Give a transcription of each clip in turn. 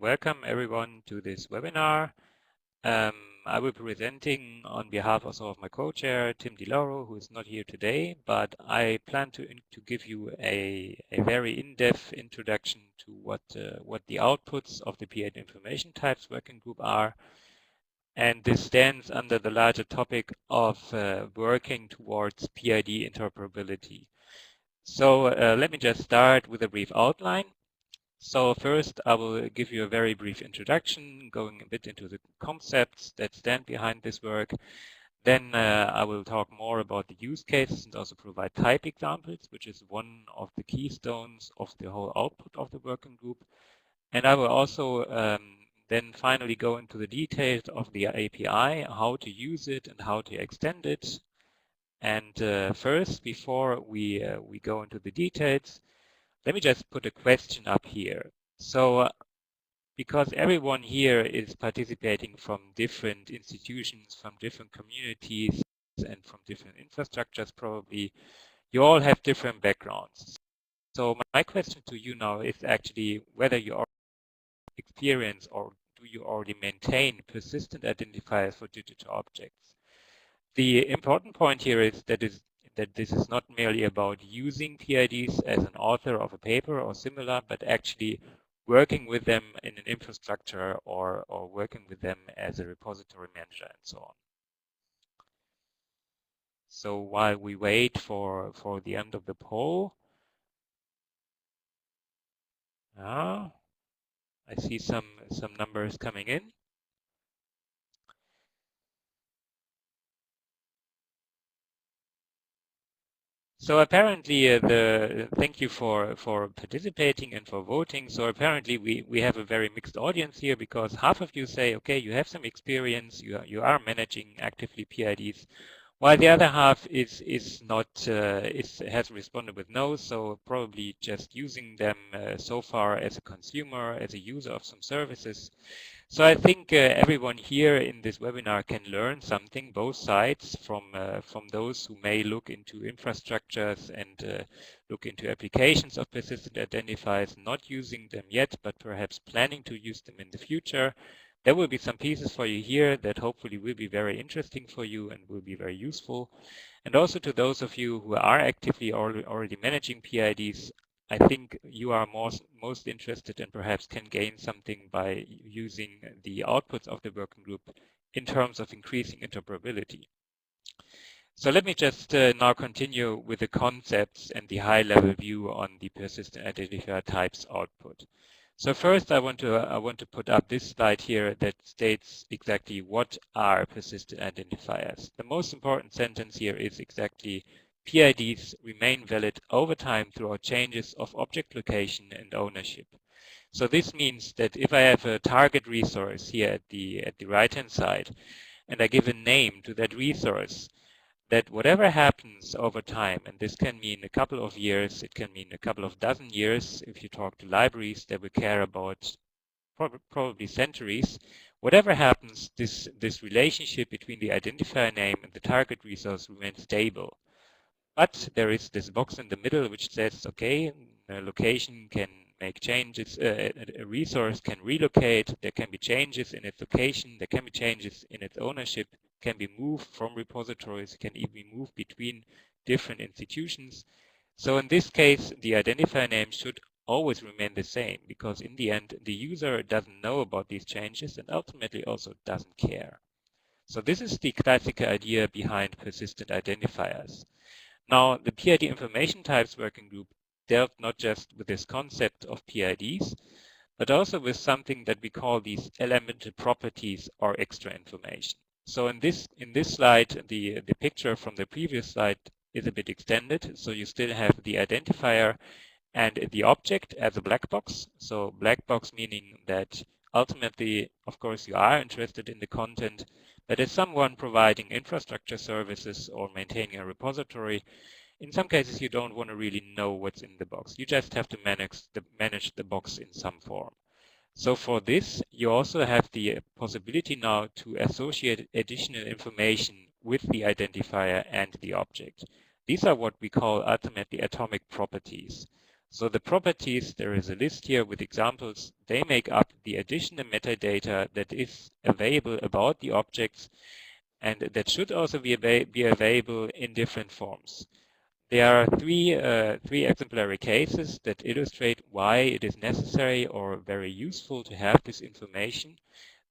welcome everyone to this webinar. I will be presenting on behalf also of my co-chair, Tim DeLauro, who is not here today, but I plan to give you a very in-depth introduction to what the outputs of the Pid Information Types working group are. And this stands under the larger topic of working towards PID interoperability. So let me just start with a brief outline. So first, I will give you a very brief introduction, going a bit into the concepts that stand behind this work. Then I will talk more about the use cases and also provide type examples, which is one of the keystones of the whole output of the working group. And I will also then finally go into the details of the API, how to use it and how to extend it. And first, before we go into the details, let me just put a question up here. So because everyone here is participating from different institutions, from different communities, and from different infrastructures, probably you all have different backgrounds. So my question to you now is actually whether you already experience or do you already maintain persistent identifiers for digital objects. The important point here is that this is not merely about using PIDs as an author of a paper or similar, but actually working with them in an infrastructure or working with them as a repository manager and so on. So while we wait for the end of the poll, I see some numbers coming in. So apparently, thank you for participating and for voting. So apparently, we have a very mixed audience here because half of you say, okay, you have some experience, you are managing actively PIDs, while the other half is not has responded with no. So probably just using them so far as a consumer, as a user of some services. So I think everyone here in this webinar can learn something, both sides, from those who may look into infrastructures and look into applications of persistent identifiers, not using them yet, but perhaps planning to use them in the future. There will be some pieces for you here that hopefully will be very interesting for you and will be very useful. And also to those of you who are actively already managing PIDs, I think you are most interested and perhaps can gain something by using the outputs of the working group in terms of increasing interoperability. So let me just now continue with the concepts and the high-level view on the persistent identifier types output. So first I want to put up this slide here that states exactly what are persistent identifiers. The most important sentence here is exactly PIDs remain valid over time throughout changes of object location and ownership. So this means that if I have a target resource here at the right-hand side, and I give a name to that resource, that whatever happens over time, and this can mean a couple of years, it can mean a couple of dozen years, if you talk to libraries that will care about probably centuries, whatever happens, this relationship between the identifier name and the target resource remains stable. But there is this box in the middle which says, okay, a location can make changes, a resource can relocate, there can be changes in its location, there can be changes in its ownership, can be moved from repositories, can even be moved between different institutions. So in this case, the identifier name should always remain the same because in the end, the user doesn't know about these changes and ultimately also doesn't care. So this is the classic idea behind persistent identifiers. Now, the PID Information Types Working Group dealt not just with this concept of PIDs, but also with something that we call these elemental properties or extra information. So in this slide, the picture from the previous slide is a bit extended. So you still have the identifier and the object as a black box. So black box meaning that ultimately, of course, you are interested in the content, but as someone providing infrastructure services or maintaining a repository, in some cases you don't want to really know what's in the box. You just have to manage the box in some form. So for this, you also have the possibility now to associate additional information with the identifier and the object. These are what we call ultimately atomic properties. So the properties, there is a list here with examples, they make up the additional metadata that is available about the objects, and that should also be available in different forms. There are three exemplary cases that illustrate why it is necessary or very useful to have this information.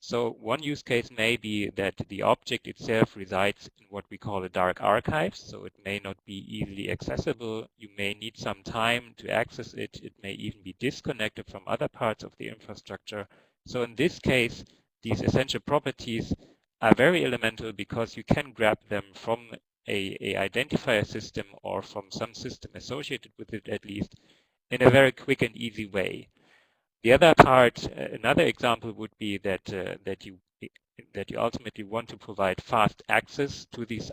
So one use case may be that the object itself resides in what we call a dark archive, so it may not be easily accessible. You may need some time to access it. It may even be disconnected from other parts of the infrastructure. So in this case, these essential properties are very elemental because you can grab them from a identifier system or from some system associated with it at least in a very quick and easy way. The other part, another example would be that that you ultimately want to provide fast access to these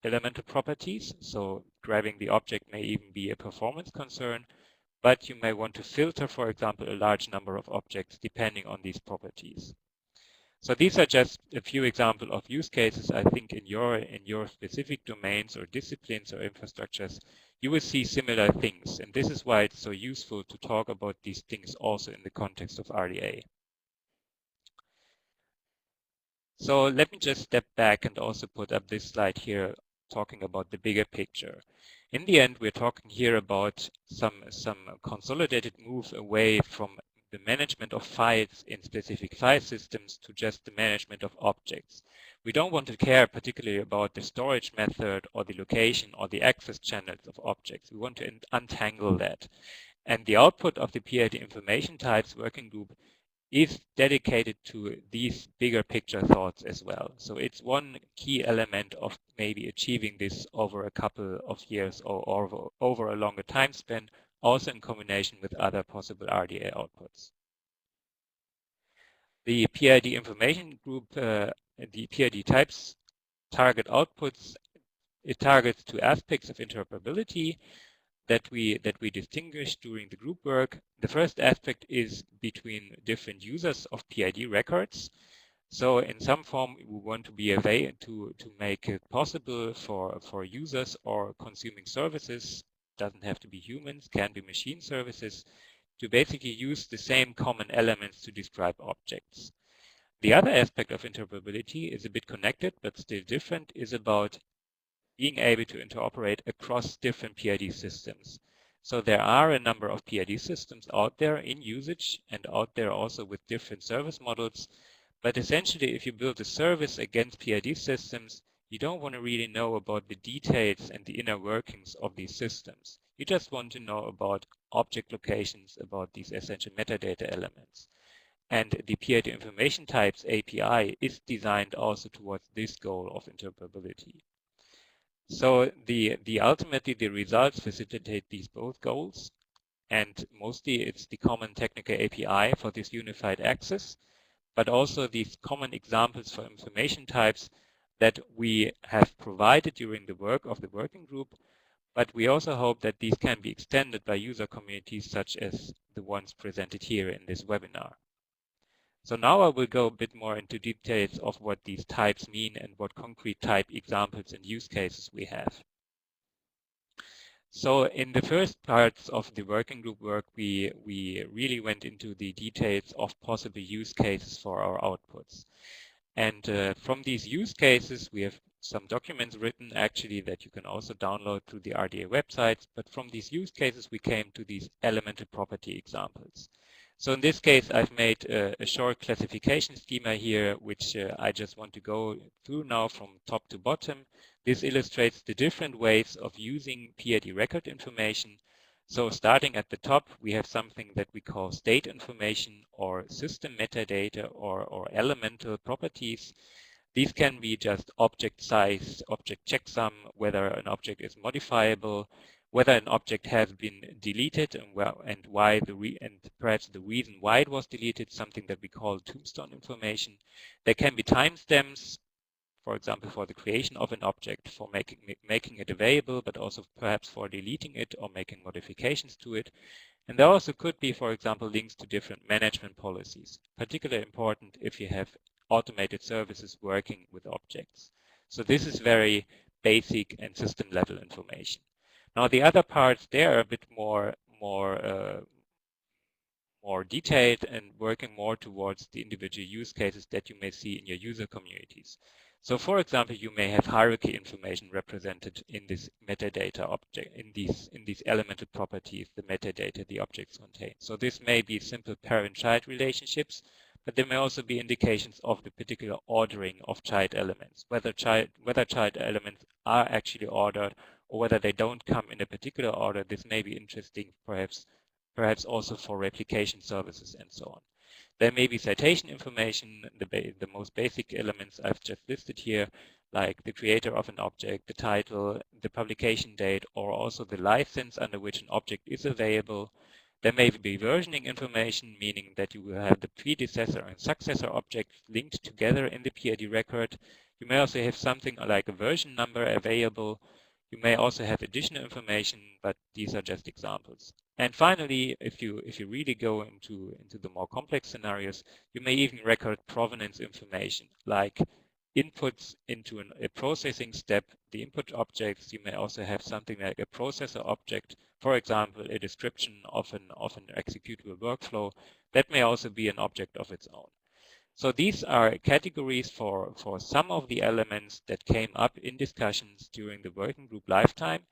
elemental properties. So grabbing the object may even be a performance concern, but you may want to filter, for example, a large number of objects depending on these properties. So these are just a few examples of use cases. I think in your specific domains or disciplines or infrastructures, you will see similar things. And this is why it's so useful to talk about these things also in the context of RDA. So let me just step back and also put up this slide here talking about the bigger picture. In the end, we're talking here about some consolidated move away from the management of files in specific file systems to just the management of objects. We don't want to care particularly about the storage method or the location or the access channels of objects. We want to untangle that. And the output of the PID Information Types working group is dedicated to these bigger picture thoughts as well. So it's one key element of maybe achieving this over a couple of years or over a longer time span, also in combination with other possible RDA outputs. The PID information group, the PID types target outputs. It targets two aspects of interoperability that we distinguish during the group work. The first aspect is between different users of PID records. So in some form, we want to be able to make it possible for users or consuming services, doesn't have to be humans, can be machine services, to basically use the same common elements to describe objects. The other aspect of interoperability is a bit connected, but still different, is about being able to interoperate across different PID systems. So there are a number of PID systems out there in usage and out there also with different service models. But essentially, if you build a service against PID systems, you don't want to really know about the details and the inner workings of these systems. You just want to know about object locations, about these essential metadata elements. And the PID Information Types API is designed also towards this goal of interoperability. So ultimately the results facilitate these both goals, and mostly it's the common technical API for this unified access, but also these common examples for information types that we have provided during the work of the working group, but we also hope that these can be extended by user communities such as the ones presented here in this webinar. So now I will go a bit more into details of what these types mean and what concrete type examples and use cases we have. So in the first parts of the working group work, we really went into the details of possible use cases for our outputs. And from these use cases, we have some documents written actually that you can also download through the RDA websites. But from these use cases, we came to these elemental property examples. So in this case, I've made a short classification schema here, which I just want to go through now from top to bottom. This illustrates the different ways of using PID record information. So starting at the top, we have something that we call state information or system metadata or elemental properties. These can be just object size, object checksum, whether an object is modifiable, whether an object has been deleted and why and perhaps the reason why it was deleted, something that we call tombstone information. There can be timestamps, for example, for the creation of an object, for making it available, but also perhaps for deleting it or making modifications to it. And there also could be, for example, links to different management policies, particularly important if you have automated services working with objects. So this is very basic and system level information. Now the other parts, they are a bit more more detailed and working more towards the individual use cases that you may see in your user communities. So for example, you may have hierarchy information represented in this metadata object, in these elemental properties, the metadata the objects contain. So this may be simple parent-child relationships, but there may also be indications of the particular ordering of child elements, whether child elements are actually ordered or whether they don't come in a particular order. This may be interesting, perhaps also for replication services and so on. There may be citation information, the most basic elements I've just listed here, like the creator of an object, the title, the publication date, or also the license under which an object is available. There may be versioning information, meaning that you will have the predecessor and successor objects linked together in the PID record. You may also have something like a version number available. You may also have additional information, but these are just examples. And finally, if you really go into the more complex scenarios, you may even record provenance information, like inputs into a processing step, the input objects. You may also have something like a processor object, for example, a description of an executable workflow. That may also be an object of its own. So these are categories for some of the elements that came up in discussions during the working group lifetime.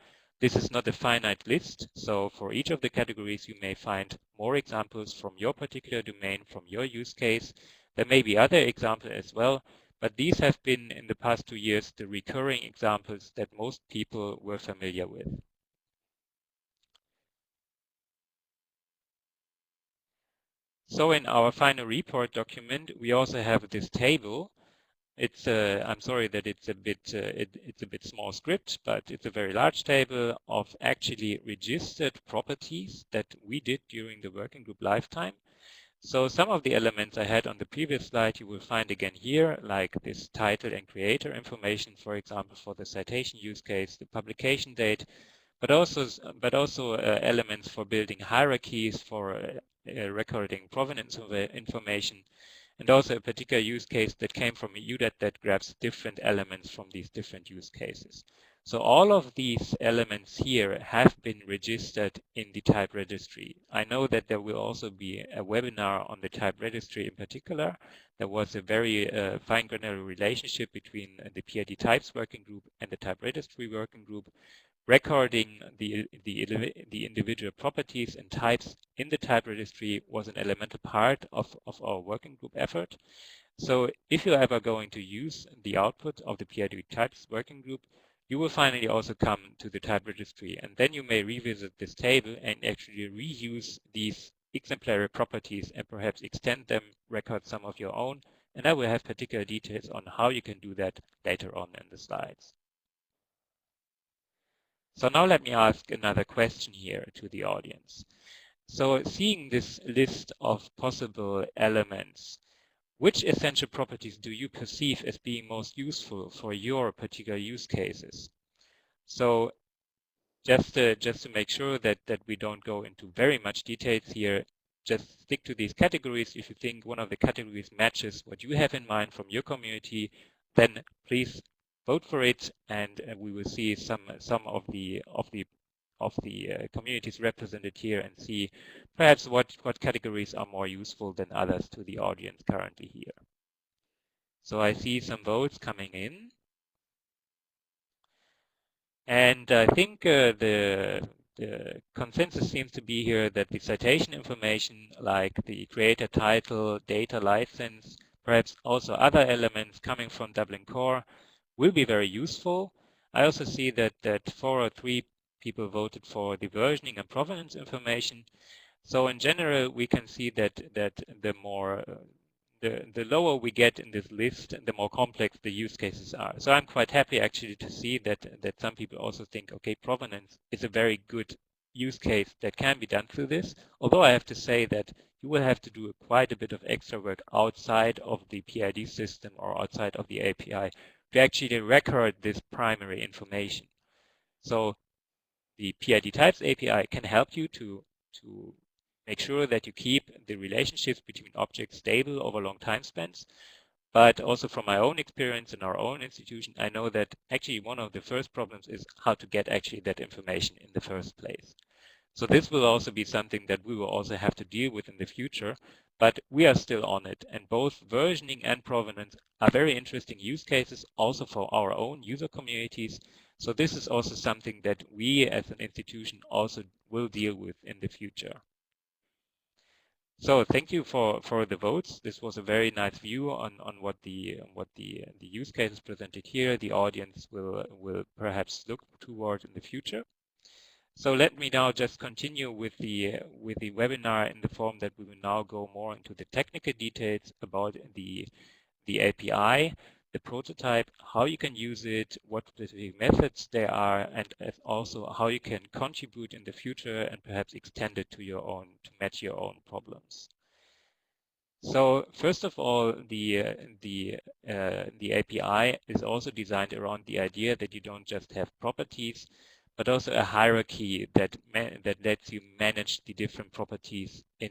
This is not a finite list, so for each of the categories you may find more examples from your particular domain, from your use case. There may be other examples as well, but these have been in the past 2 years the recurring examples that most people were familiar with. So in our final report document, we also have this table. It's I'm sorry that it's a bit small script, but it's a very large table of actually registered properties that we did during the working group lifetime. So some of the elements I had on the previous slide you will find again here, like this title and creator information, for example, for the citation use case, the publication date, but also elements for building hierarchies, for recording provenance of information, and also a particular use case that came from a UDAT that grabs different elements from these different use cases. So all of these elements here have been registered in the type registry. I know that there will also be a webinar on the type registry in particular. There was a very fine granular relationship between the PID types working group and the type registry working group. Recording the individual properties and types in the type registry was an elemental part of our working group effort. So if you're ever going to use the output of the PID types working group, you will finally also come to the type registry, and then you may revisit this table and actually reuse these exemplary properties and perhaps extend them, record some of your own, and I will have particular details on how you can do that later on in the slides. So now let me ask another question here to the audience. So seeing this list of possible elements, which essential properties do you perceive as being most useful for your particular use cases? So just to make sure that we don't go into very much details here, just stick to these categories. If you think one of the categories matches what you have in mind from your community, then please vote for it, and we will see some of the communities represented here and see perhaps what categories are more useful than others to the audience currently here. So I see some votes coming in. And I think the consensus seems to be here that the citation information, like the creator title, data license, perhaps also other elements coming from Dublin Core, will be very useful. I also see that 4 or 3 people voted for the versioning and provenance information. So in general, we can see that the more the lower we get in this list, the more complex the use cases are. So I'm quite happy actually to see that some people also think, okay, provenance is a very good use case that can be done through this. Although I have to say that you will have to do quite a bit of extra work outside of the PID system or outside of the API to actually record this primary information. So the PID types API can help you to make sure that you keep the relationships between objects stable over long time spans. But also from my own experience in our own institution, I know that actually one of the first problems is how to get actually that information in the first place. So this will also be something that we will also have to deal with in the future, but we are still on it. And both versioning and provenance are very interesting use cases also for our own user communities. So this is also something that we as an institution also will deal with in the future. So thank you for the votes. This was a very nice view on what the use cases presented here the audience will perhaps look toward in the future. So let me now just continue with the webinar in the form that we will now go more into the technical details about the API, the prototype, how you can use it, what specific methods there are, and also how you can contribute in the future and perhaps extend it to your own, to match your own problems. So first of all, the API is also designed around the idea that you don't just have properties, but also a hierarchy that lets you manage the different properties in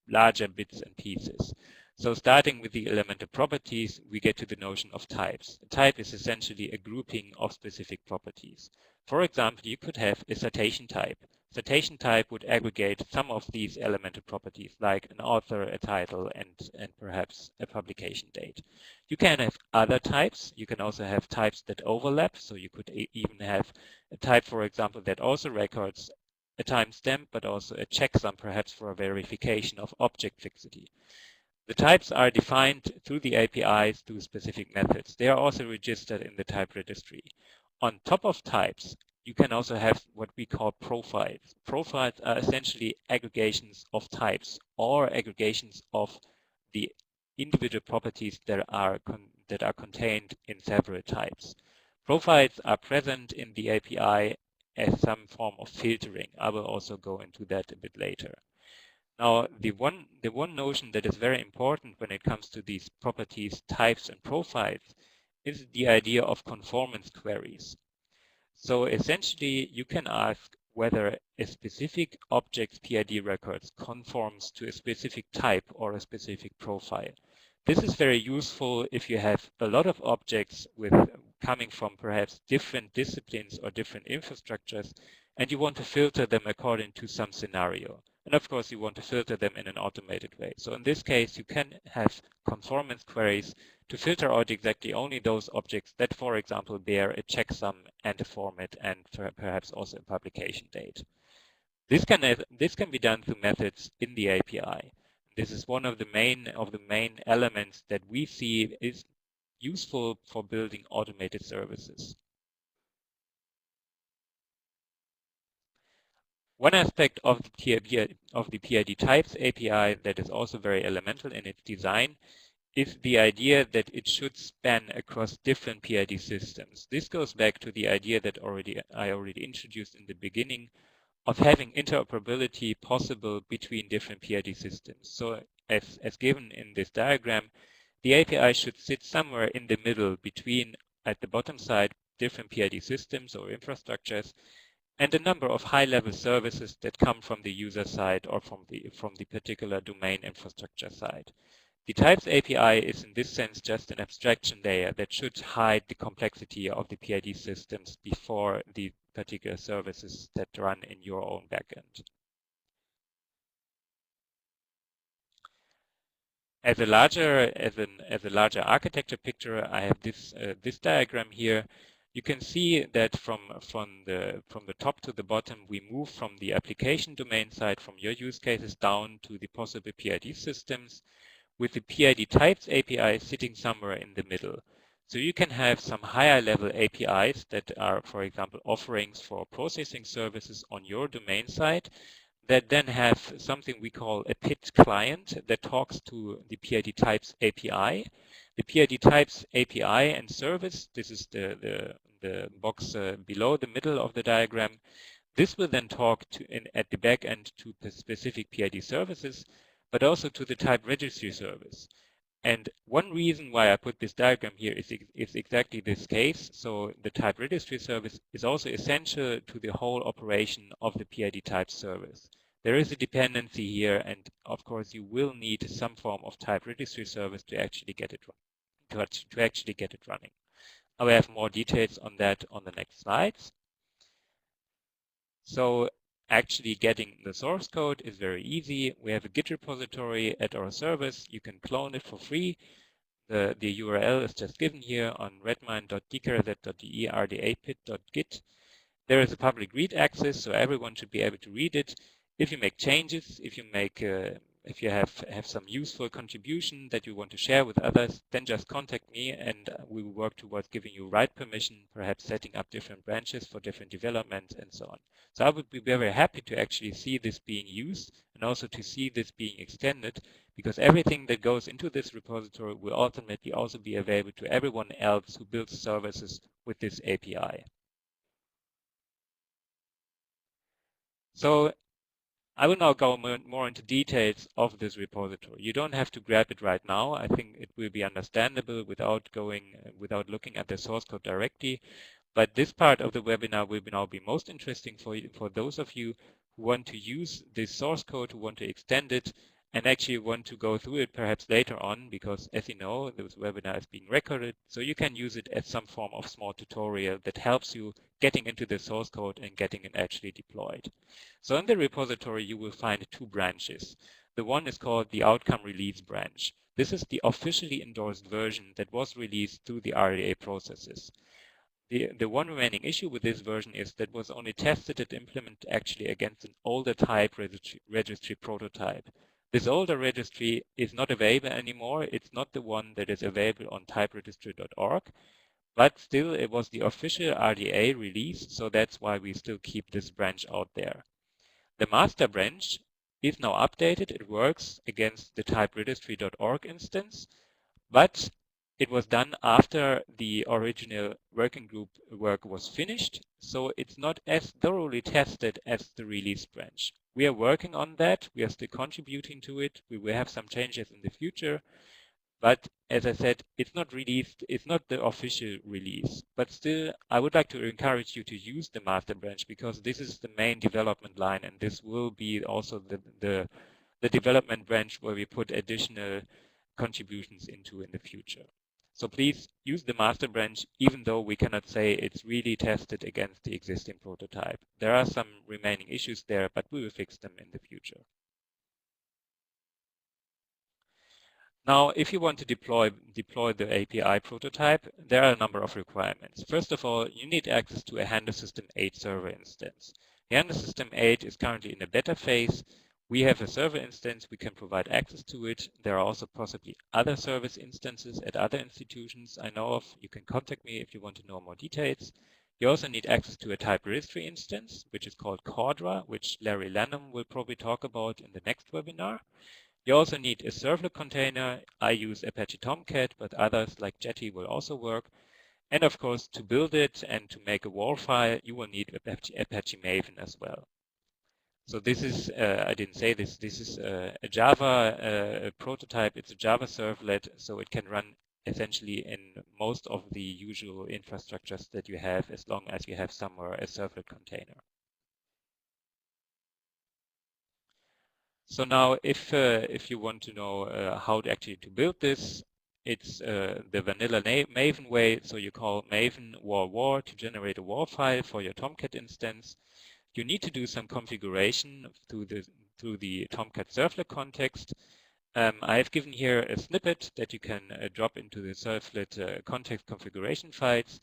larger bits and pieces. So starting with the elemental properties, we get to the notion of types. A type is essentially a grouping of specific properties. For example, you could have a citation type. Citation type would aggregate some of these elemental properties like an author, a title, and perhaps a publication date. You can have other types. You can also have types that overlap. So you could even have a type, for example, that also records a timestamp, but also a checksum perhaps for a verification of object fixity. The types are defined through the APIs through specific methods. They are also registered in the type registry. On top of types, you can also have what we call profiles. Profiles are essentially aggregations of types or aggregations of the individual properties that are contained in several types. Profiles are present in the API as some form of filtering. I will also go into that a bit later. Now, the one notion that is very important when it comes to these properties, types, and profiles is the idea of conformance queries. So essentially, you can ask whether a specific object's PID records conforms to a specific type or a specific profile. This is very useful if you have a lot of objects coming from perhaps different disciplines or different infrastructures, and you want to filter them according to some scenario. And of course, you want to filter them in an automated way. So in this case, you can have conformance queries to filter out exactly only those objects that, for example, bear a checksum and a format and perhaps also a publication date. This can be done through methods in the API. This is one of the main elements that we see is useful for building automated services. One aspect of the PID types API that is also very elemental in its design is the idea that it should span across different PID systems. This goes back to the idea that I already introduced in the beginning of having interoperability possible between different PID systems. So as given in this diagram, the API should sit somewhere in the middle between, at the bottom side, different PID systems or infrastructures, and a number of high-level services that come from the user side or from the particular domain infrastructure side. The types API is in this sense just an abstraction layer that should hide the complexity of the PID systems before the particular services that run in your own backend. As a larger architecture picture, I have this diagram here. You can see that from the top to the bottom, we move from the application domain side, from your use cases, down to the possible PID systems, with the PID types API sitting somewhere in the middle. So you can have some higher level APIs that are, for example, offerings for processing services on your domain side that then have something we call a Pid client that talks to the PID types API. The PID types API and service, this is the box below the middle of the diagram. This will then talk at the back end to specific PID services, but also to the type registry service. And one reason why I put this diagram here is exactly this case. So the type registry service is also essential to the whole operation of the PID type service. There is a dependency here, and of course you will need some form of type registry service to actually get it running. I will have more details on that on the next slides. So actually getting the source code is very easy. We have a Git repository at our service. You can clone it for free. The URL is just given here on redmine.dkrz.de rdapid.git. There is a public read access, so everyone should be able to read it. If you make changes, if you have some useful contribution that you want to share with others, then just contact me and we will work towards giving you write permission, perhaps setting up different branches for different developments and so on. So I would be very happy to actually see this being used and also to see this being extended, because everything that goes into this repository will ultimately also be available to everyone else who builds services with this API. So I will now go more into details of this repository. You don't have to grab it right now. I think it will be understandable without looking at the source code directly. But this part of the webinar will now be most interesting for those of you who want to use this source code, who want to extend it, and actually want to go through it perhaps later on, because as you know, this webinar is being recorded, so you can use it as some form of small tutorial that helps you getting into the source code and getting it actually deployed. So in the repository, you will find two branches. The one is called the outcome release branch. This is the officially endorsed version that was released through the RDA processes. The one remaining issue with this version is that was only tested and implemented actually against an older type registry prototype. This older registry is not available anymore. It's not the one that is available on typeregistry.org, but still it was the official RDA release, so that's why we still keep this branch out there. The master branch is now updated. It works against the typeregistry.org instance, but it was done after the original working group work was finished, so it's not as thoroughly tested as the release branch. We are working on that. We are still contributing to it. We will have some changes in the future, but as I said, it's not released. It's not the official release. But still, I would like to encourage you to use the master branch, because this is the main development line, and this will be also the development branch where we put additional contributions into in the future. So please use the master branch, even though we cannot say it's really tested against the existing prototype. There are some remaining issues there, but we will fix them in the future. Now, if you want to deploy the API prototype, there are a number of requirements. First of all, you need access to a Handle System 8 server instance. The Handle System 8 is currently in a beta phase. We have a server instance, we can provide access to it. There are also possibly other service instances at other institutions I know of. You can contact me if you want to know more details. You also need access to a type registry instance, which is called Cordra, which Larry Lanham will probably talk about in the next webinar. You also need a servlet container. I use Apache Tomcat, but others like Jetty will also work. And of course, to build it and to make a WAR file, you will need Apache Maven as well. So this is, I didn't say this, this is a Java prototype. It's a Java servlet, so it can run essentially in most of the usual infrastructures that you have, as long as you have somewhere a servlet container. So now, if you want to know how to actually build this, it's the vanilla Maven way. So you call Maven war to generate a WAR file for your Tomcat instance. You need to do some configuration through the Tomcat servlet context. I've given here a snippet that you can drop into the servlet context configuration files.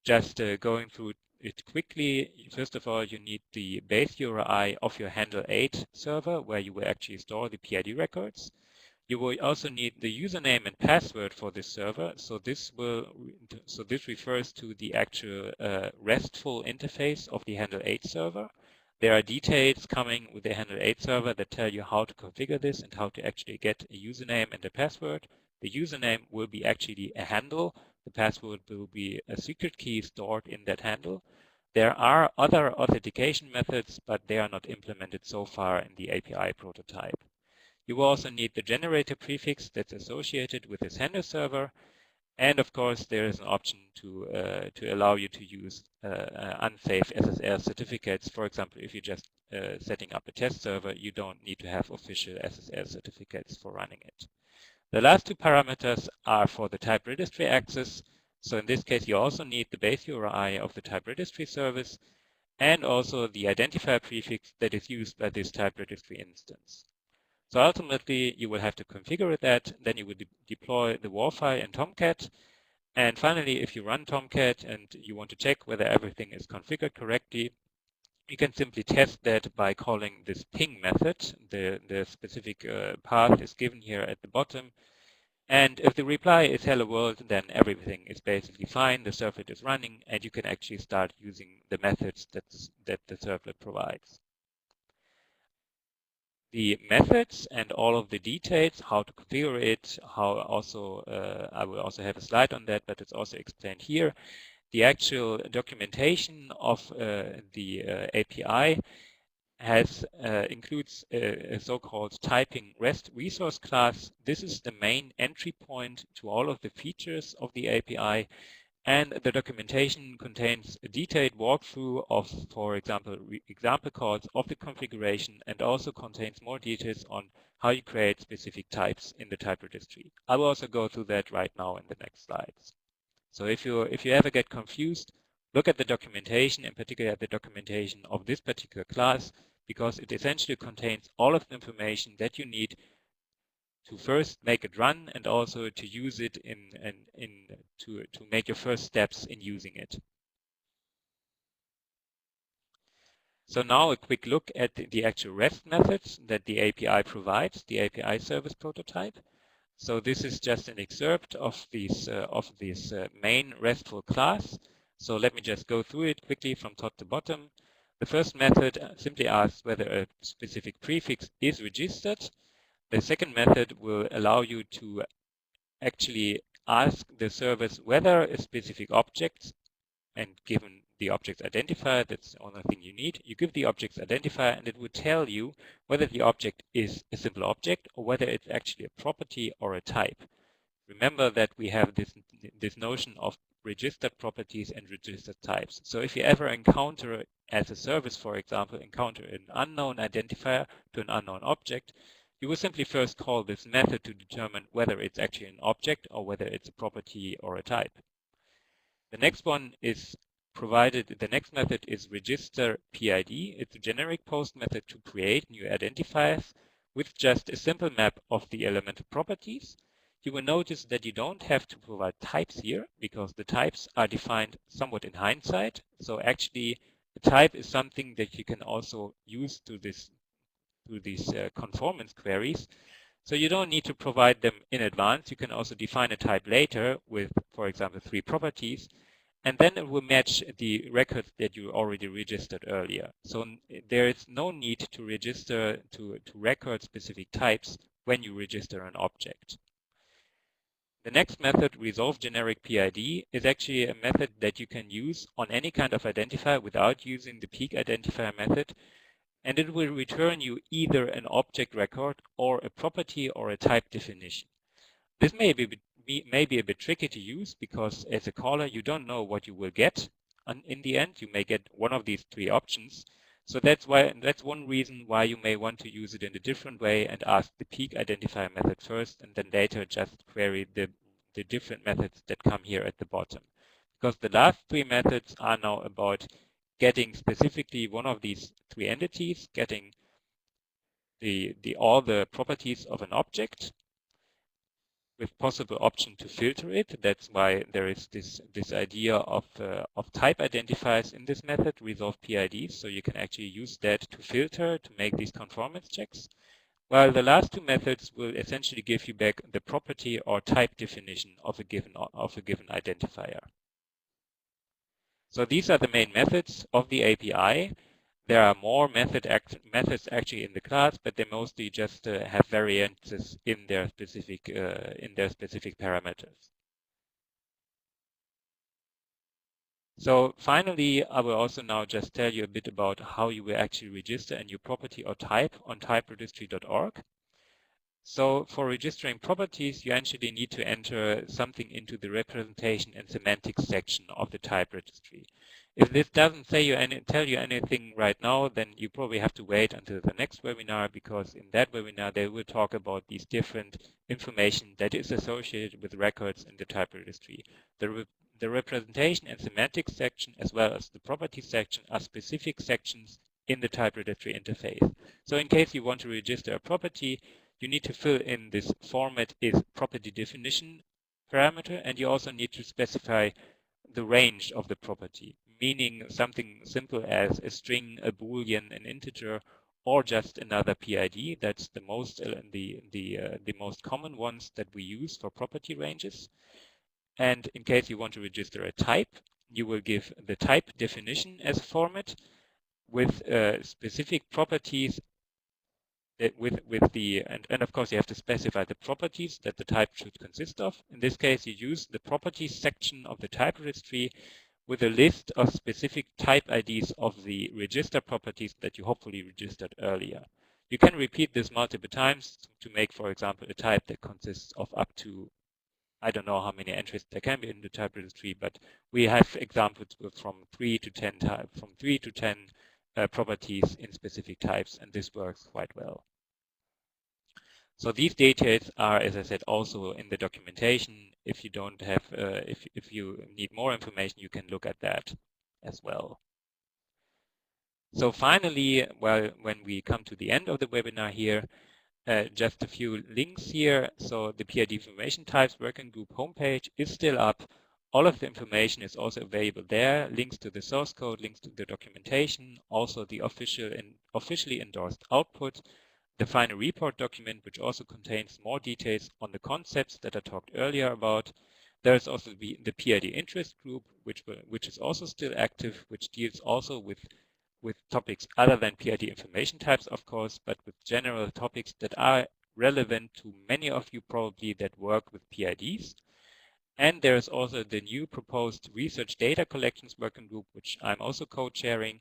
Just going through it quickly. First of all, you need the base URI of your Handle 8 server, where you will actually store the PID records. You will also need the username and password for this server. So this refers to the actual RESTful interface of the Handle 8 server. There are details coming with the Handle 8 server that tell you how to configure this and how to actually get a username and a password. The username will be actually a handle. The password will be a secret key stored in that handle. There are other authentication methods, but they are not implemented so far in the API prototype. You will also need the generator prefix that's associated with this handle server. And of course, there is an option to allow you to use unsafe SSL certificates. For example, if you're just setting up a test server, you don't need to have official SSL certificates for running it. The last two parameters are for the type registry access. So in this case, you also need the base URI of the type registry service. and also the identifier prefix that is used by this type registry instance. So ultimately, you will have to configure that. Then you will deploy the WAR file in Tomcat. And finally, if you run Tomcat and you want to check whether everything is configured correctly, you can simply test that by calling this ping method. The specific path is given here at the bottom. And if the reply is hello world, then everything is basically fine. The servlet is running, and you can actually start using the methods that the servlet provides. The methods and all of the details, how to configure it, how also, I will also have a slide on that, but it's also explained here. The actual documentation of the API includes a so-called typing REST resource class. This is the main entry point to all of the features of the API. And the documentation contains a detailed walkthrough of, for example, example calls of the configuration, and also contains more details on how you create specific types in the type registry. I will also go through that right now in the next slides. So if you ever get confused, look at the documentation, in particular at the documentation of this particular class, because it essentially contains all of the information that you need to first make it run and also to use it to make your first steps in using it. So now a quick look at the actual REST methods that the API provides, the API service prototype. So this is just an excerpt of this main RESTful class. So let me just go through it quickly from top to bottom. The first method simply asks whether a specific prefix is registered. The second method will allow you to actually ask the service whether a specific object, and given the object's identifier, that's the only thing you need, you give the object's identifier and it will tell you whether the object is a simple object or whether it's actually a property or a type. Remember that we have this notion of registered properties and registered types. So if you ever encounter, as a service, for example, encounter an unknown identifier to an unknown object, you will simply first call this method to determine whether it's actually an object or whether it's a property or a type. The next one is provided, the next method is register PID. It's a generic post method to create new identifiers with just a simple map of the elemental properties. You will notice that you don't have to provide types here because the types are defined somewhat in hindsight. So actually, a type is something that you can also use to these conformance queries. So you don't need to provide them in advance. You can also define a type later with, for example, 3 properties, and then it will match the records that you already registered earlier. So there is no need to register to record specific types when you register an object. The next method, resolve generic PID, is actually a method that you can use on any kind of identifier without using the peak identifier method. And it will return you either an object record or a property or a type definition. This may be a bit tricky to use because as a caller you don't know what you will get, and in the end you may get one of these 3 options. So that's one reason why you may want to use it in a different way and ask the peak identifier method first, and then later just query the different methods that come here at the bottom. Because the last 3 methods are now about getting specifically one of these 3 entities, getting all the properties of an object with possible option to filter it. That's why there is this idea of type identifiers in this method, resolve PIDs. So you can actually use that to filter, to make these conformance checks. While the last 2 methods will essentially give you back the property or type definition of a given identifier. So these are the main methods of the API. There are more methods actually in the class, but they mostly just have variances in their specific parameters. So finally, I will also now just tell you a bit about how you will actually register a new property or type on typeregistry.org. So for registering properties, you actually need to enter something into the representation and semantics section of the type registry. If this doesn't tell you anything right now, then you probably have to wait until the next webinar, because in that webinar they will talk about these different information that is associated with records in the type registry. The the representation and semantics section as well as the properties section are specific sections in the type registry interface. So in case you want to register a property, you need to fill in this format is property definition parameter, and you also need to specify the range of the property, meaning something simple as a string, a boolean, an integer, or just another PID. That's the most the most common ones that we use for property ranges. And in case you want to register a type, you will give the type definition as a format with specific properties and of course you have to specify the properties that the type should consist of. In this case, you use the properties section of the type registry with a list of specific type IDs of the register properties that you hopefully registered earlier. You can repeat this multiple times to make, for example, a type that consists of up to, I don't know how many entries there can be in the type registry, but we have examples from 3 to 10 properties in specific types, and this works quite well. So these details are, as I said, also in the documentation. If you don't have, if you need more information, you can look at that as well. So finally, well, when we come to the end of the webinar here, just a few links here. So the PID Information Types Working Group homepage is still up. All of the information is also available there. Links to the source code, links to the documentation, also the officially endorsed output, the final report document, which also contains more details on the concepts that I talked earlier about. There is also the PID interest group, which is also still active, which deals also with topics other than PID information types, of course, but with general topics that are relevant to many of you probably that work with PIDs. And there is also the new proposed research data collections working group, which I'm also co-chairing.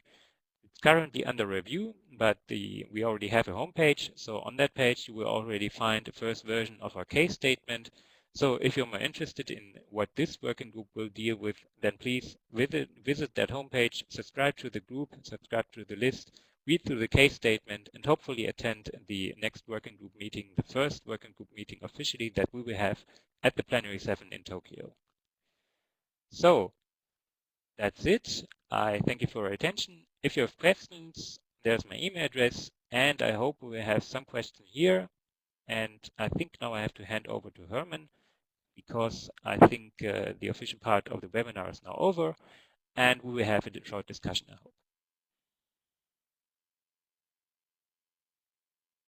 It's currently under review, but we already have a homepage. So on that page, you will already find the first version of our case statement. So if you're more interested in what this working group will deal with, then please visit that homepage, subscribe to the group, subscribe to the list, read through the case statement, and hopefully attend the next working group meeting, the first working group meeting officially that we will have at the Plenary 7 in Tokyo. So that's it. I thank you for your attention. If you have questions, there's my email address, and I hope we will have some questions here. And I think now I have to hand over to Herman, because I think the official part of the webinar is now over, and we will have a short discussion, I hope.